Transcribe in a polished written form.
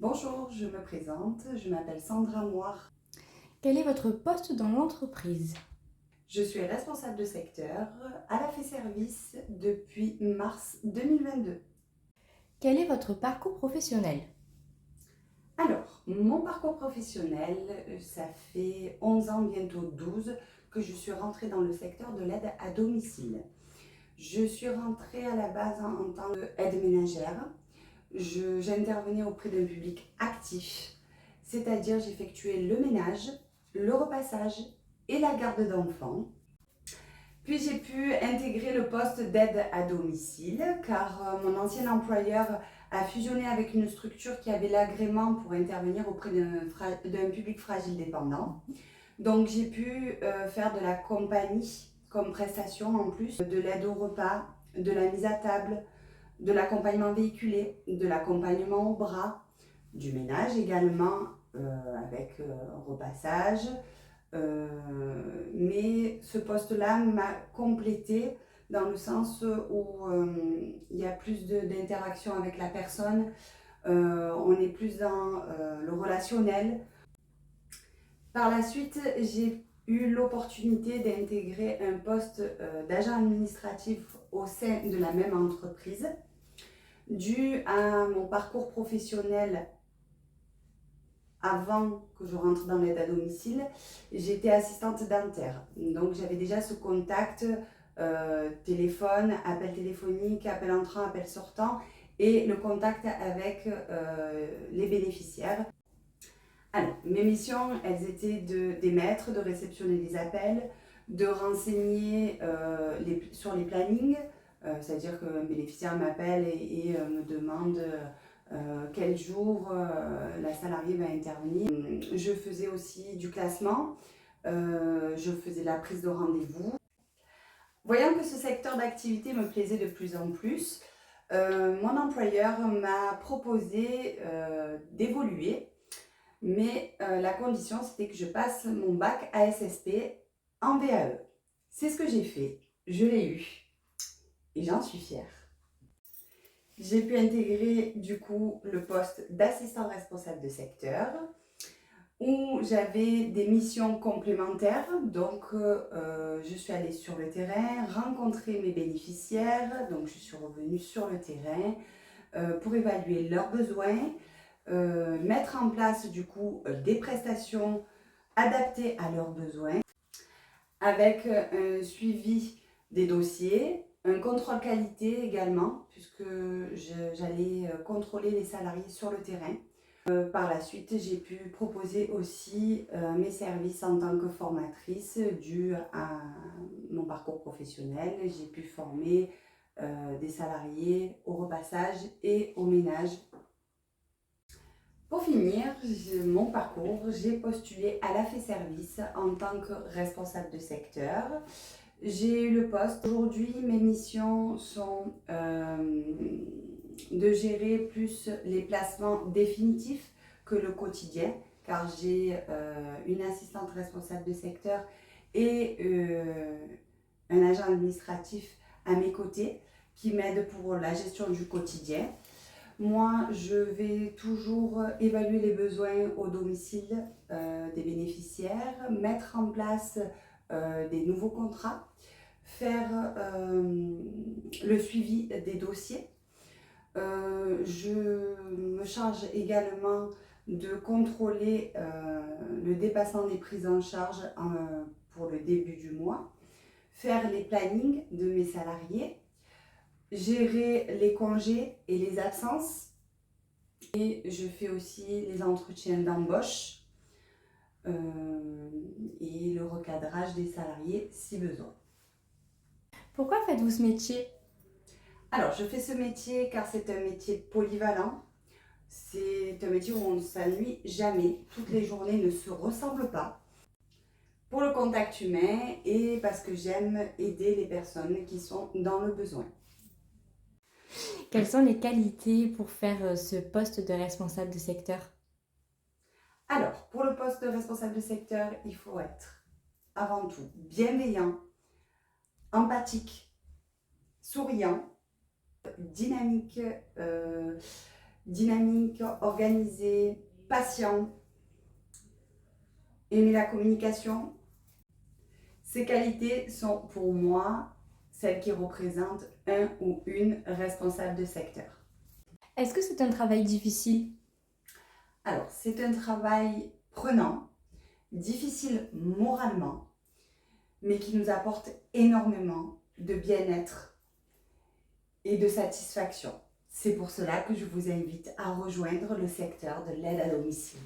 Bonjour, je me présente, je m'appelle Sandra Moire. Quel est votre poste dans l'entreprise? Je suis responsable de secteur à la Fait-Service depuis mars 2022. Quel est votre parcours professionnel? Alors, mon parcours professionnel, ça fait 11 ans, bientôt 12, que je suis rentrée dans le secteur de l'aide à domicile. Je suis rentrée à la base en tant qu'aide ménagère. J'intervenais auprès d'un public actif, c'est-à-dire j'effectuais le ménage, le repassage et la garde d'enfants. Puis j'ai pu intégrer le poste d'aide à domicile car mon ancien employeur a fusionné avec une structure qui avait l'agrément pour intervenir auprès d'un public fragile dépendant. Donc j'ai pu faire de la compagnie comme prestation en plus, de l'aide au repas, de la mise à table, de l'accompagnement véhiculé, de l'accompagnement au bras, du ménage également avec repassage. Mais ce poste-là m'a complété dans le sens où il y a plus d'interaction avec la personne, on est plus dans le relationnel. Par la suite, j'ai eu l'opportunité d'intégrer un poste d'agent administratif au sein de la même entreprise. Dû à mon parcours professionnel avant que je rentre dans l'aide à domicile, j'étais assistante dentaire. Donc j'avais déjà ce contact téléphone, appel téléphonique, appel entrant, appel sortant et le contact avec les bénéficiaires. Alors, mes missions, elles étaient d'émettre, de réceptionner les appels, de renseigner sur les plannings, c'est-à-dire qu'un bénéficiaire m'appelle et me demande quel jour la salariée va intervenir. Je faisais aussi du classement, je faisais la prise de rendez-vous. Voyant que ce secteur d'activité me plaisait de plus en plus, mon employeur m'a proposé d'évoluer, mais la condition c'était que je passe mon bac ASSP en VAE. C'est ce que j'ai fait, je l'ai eu et j'en suis fière. J'ai pu intégrer du coup le poste d'assistant responsable de secteur où j'avais des missions complémentaires. Donc je suis allée sur le terrain, rencontrer mes bénéficiaires, donc je suis revenue sur le terrain pour évaluer leurs besoins, mettre en place du coup des prestations adaptées à leurs besoins avec un suivi des dossiers, un contrôle qualité également, puisque j'allais contrôler les salariés sur le terrain. Par la suite, j'ai pu proposer aussi mes services en tant que formatrice dû à mon parcours professionnel. J'ai pu former des salariés au repassage et au ménage. Pour finir mon parcours, j'ai postulé à la Fait-Service en tant que responsable de secteur. J'ai eu le poste. Aujourd'hui, mes missions sont de gérer plus les placements définitifs que le quotidien, car j'ai une assistante responsable de secteur et un agent administratif à mes côtés qui m'aide pour la gestion du quotidien. Moi, je vais toujours évaluer les besoins au domicile des bénéficiaires, mettre en place des nouveaux contrats, faire le suivi des dossiers. Je me charge également de contrôler le dépassement des prises en charge pour le début du mois, faire les plannings de mes salariés, gérer les congés et les absences. Et je fais aussi les entretiens d'embauche et le recadrage des salariés si besoin. Pourquoi faites-vous ce métier? Alors, je fais ce métier car c'est un métier polyvalent. C'est un métier où on ne s'ennuie jamais. Toutes les journées ne se ressemblent pas. Pour le contact humain et parce que j'aime aider les personnes qui sont dans le besoin. Quelles sont les qualités pour faire ce poste de responsable de secteur? Alors, pour le poste de responsable de secteur, il faut être avant tout bienveillant, empathique, souriant, dynamique, dynamique, organisé, patient, aimer la communication. Ces qualités sont pour moi celles qui représentent un ou une responsable de secteur. Est-ce que c'est un travail difficile? Alors, c'est un travail prenant, difficile moralement, mais qui nous apporte énormément de bien-être et de satisfaction. C'est pour cela que je vous invite à rejoindre le secteur de l'aide à domicile.